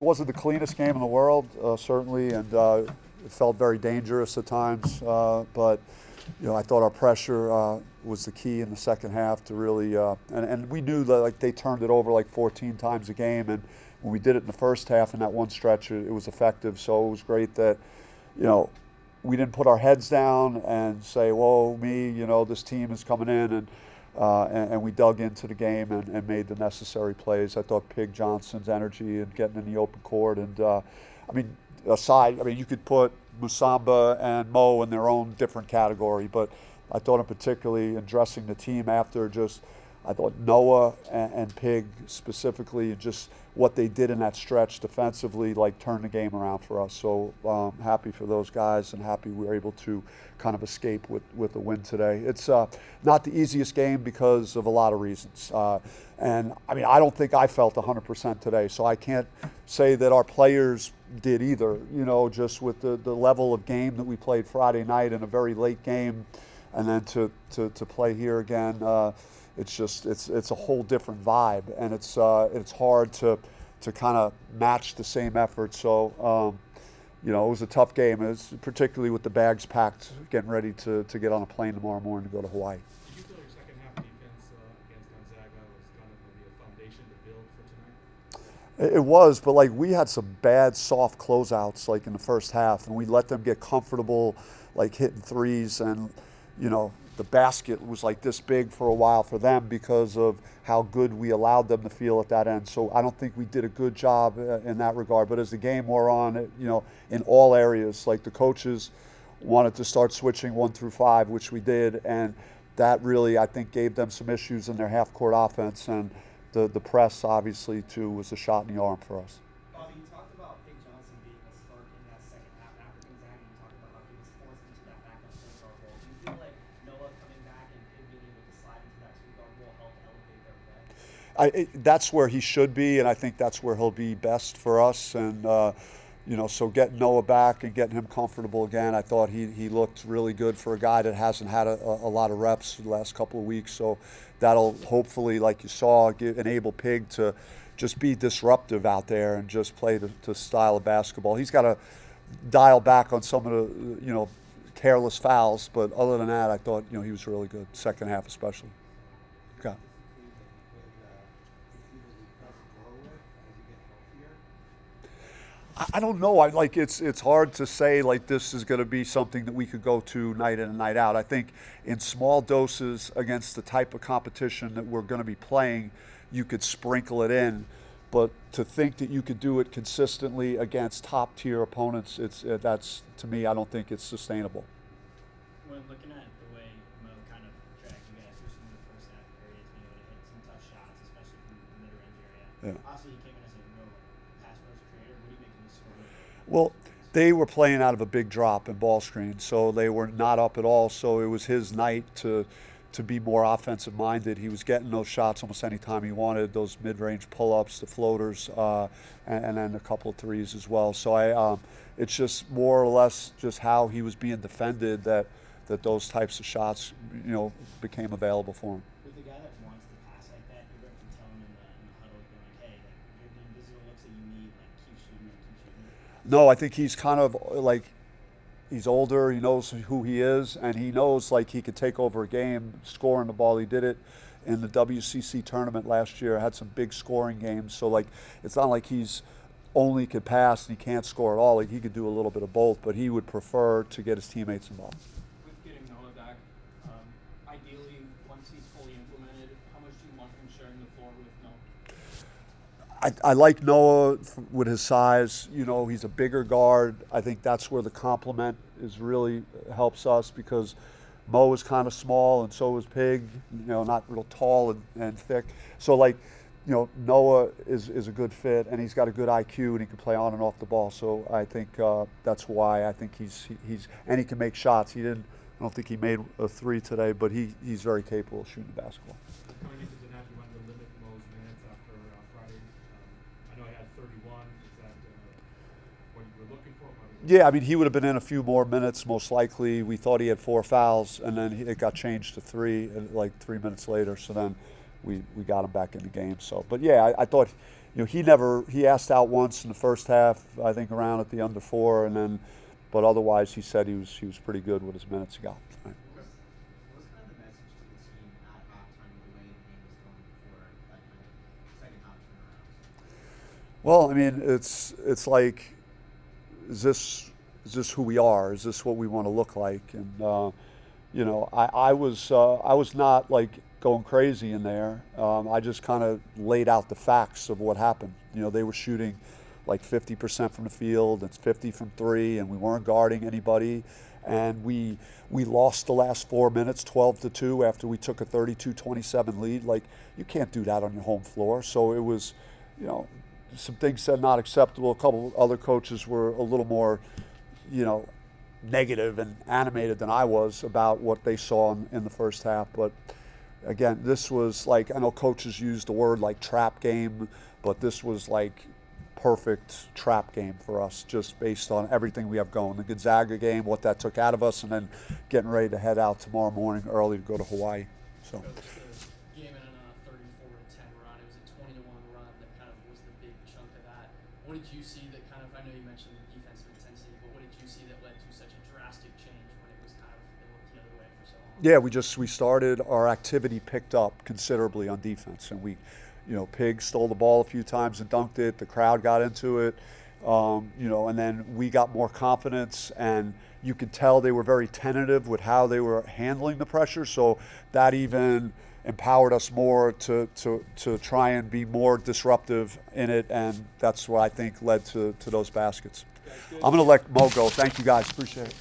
It wasn't the cleanest game in the world, certainly, and it felt very dangerous at times. But I thought our pressure was the key in the second half to really, and we knew that like they turned it over like 14 times a game, and when we did it in the first half in that one stretch, it was effective. So it was great that, we didn't put our heads down and say, "Whoa, me," this team is coming in, and we dug into the game and made the necessary plays. I thought Pig Johnson's energy and getting in the open court, and you could put Musamba and Mo in their own different category, but I thought in particularly addressing the team after I thought Noah and Pig specifically, just what they did in that stretch defensively, like turned the game around for us. So happy for those guys and happy we were able to kind of escape with a win today. It's not the easiest game because of a lot of reasons. And I don't think I felt 100% today, so I can't say that our players did either, just with the level of game that we played Friday night in a very late game, and then to play here again. It's a whole different vibe, and it's hard to kind of match the same effort. So it was a tough game. It was particularly with the bags packed, getting ready to get on a plane tomorrow morning to go to Hawaii. Did you feel your second half defense against Gonzaga was kind of maybe a foundation to build for tonight? It was, but like we had some bad soft closeouts like in the first half, and we let them get comfortable, like hitting threes, and the basket was like this big for a while for them because of how good we allowed them to feel at that end. So I don't think we did a good job in that regard. But as the game wore on, in all areas, like the coaches wanted to start switching 1 through 5, which we did, and that really, I think, gave them some issues in their half-court offense. And the press, obviously, too, was a shot in the arm for us. Bobby, you talked about Pig Johnson being a spark in that second half after Gonzaga. You talked about how he was forced into that backup point guard role. Do you feel like Noah coming back and Pig being able to slide into that 2 guard role helped elevate their play? That's where he should be, and I think that's where he'll be best for us. And so getting Noah back and getting him comfortable again, I thought he looked really good for a guy that hasn't had a lot of reps the last couple of weeks. So that'll hopefully, like you saw, enable Pig to just be disruptive out there and just play the style of basketball. He's got to dial back on some of the careless fouls, but other than that, I thought he was really good, second half especially. Okay. I don't know. It's hard to say like this is going to be something that we could go to night in and night out. I think in small doses against the type of competition that we're going to be playing, you could sprinkle it in. But to think that you could do it consistently against top tier opponents, that's to me, I don't think it's sustainable. When looking at the way Mo kind of dragged you guys through some of the first half periods, being able to hit some tough shots, especially from the mid-range area. Yeah. Also, he came in as a real pass-first creator. What do you make of his scoring? Well, they were playing out of a big drop and ball screen, so they were not up at all. So it was his night to be more offensive minded. He was getting those shots almost any time he wanted, those mid-range pull-ups, the floaters, and then a couple of threes as well. So it's just more or less just how he was being defended that those types of shots, became available for him. With a guy that wants to pass like that, you ever can tell him in the huddle, being like, hey, like, these are the looks that you need, like, keep shooting it, keep shooting it. No, I think he's kind of like, he's older, he knows who he is, and he knows like he could take over a game scoring the ball. He did it in the WCC tournament last year, had some big scoring games. So like, it's not like he's only could pass and he can't score at all. Like, he could do a little bit of both, but he would prefer to get his teammates involved. With getting Noah back, ideally, once he's fully implemented, how much do you want him sharing the floor with Noah? I like Noah with his size. He's a bigger guard. I think that's where the complement really helps us, because Mo is kind of small and so is Pig, not real tall and thick. So like, Noah is a good fit, and he's got a good IQ, and he can play on and off the ball. So I think that's why I think he's and he can make shots. I don't think he made a 3 today, but he's very capable of shooting the basketball. Coming into tonight, you wanted to limit Mo's minutes after Friday. I know he had 31. Is that what you were looking for? Yeah, he would have been in a few more minutes, most likely. We thought he had 4 fouls, and then it got changed to 3, like 3 minutes later. So then we got him back in the game. So, but yeah, I thought he asked out once in the first half, I think around at the under 4, and then, but otherwise he said he was pretty good with his minutes he got. Right. What was kind of the message to the team at halftime with the way the game was going before that kind of second half turnaround? Well, I mean, it's like, is this who we are? Is this what we want to look like? And I was not like going crazy in there. I just kind of laid out the facts of what happened. They were shooting like 50% from the field, and 50 from 3, and we weren't guarding anybody. And we lost the last 4 minutes, 12-2, after we took a 32-27 lead. Like, you can't do that on your home floor. So it was, some things said not acceptable. A couple other coaches were a little more, negative and animated than I was about what they saw in the first half. But again, this was like, I know coaches use the word like trap game, but this was like perfect trap game for us, just based on everything we have going. The Gonzaga game, what that took out of us, and then getting ready to head out tomorrow morning early to go to Hawaii. So. Coach, the game in a 34-10 run, it was a 20-1 run that kind of was the big chunk of that. What did you see that kind of, I know you mentioned the defensive intensity, but what did you see that led to such a drastic change when it was kind of, it looked the other way for so long? Yeah, we started, our activity picked up considerably on defense, and we, Pig stole the ball a few times and dunked it. The crowd got into it, and then we got more confidence, and you could tell they were very tentative with how they were handling the pressure. So that even empowered us more to try and be more disruptive in it, and that's what I think led to those baskets. I'm going to let Mo go. Thank you guys. Appreciate it.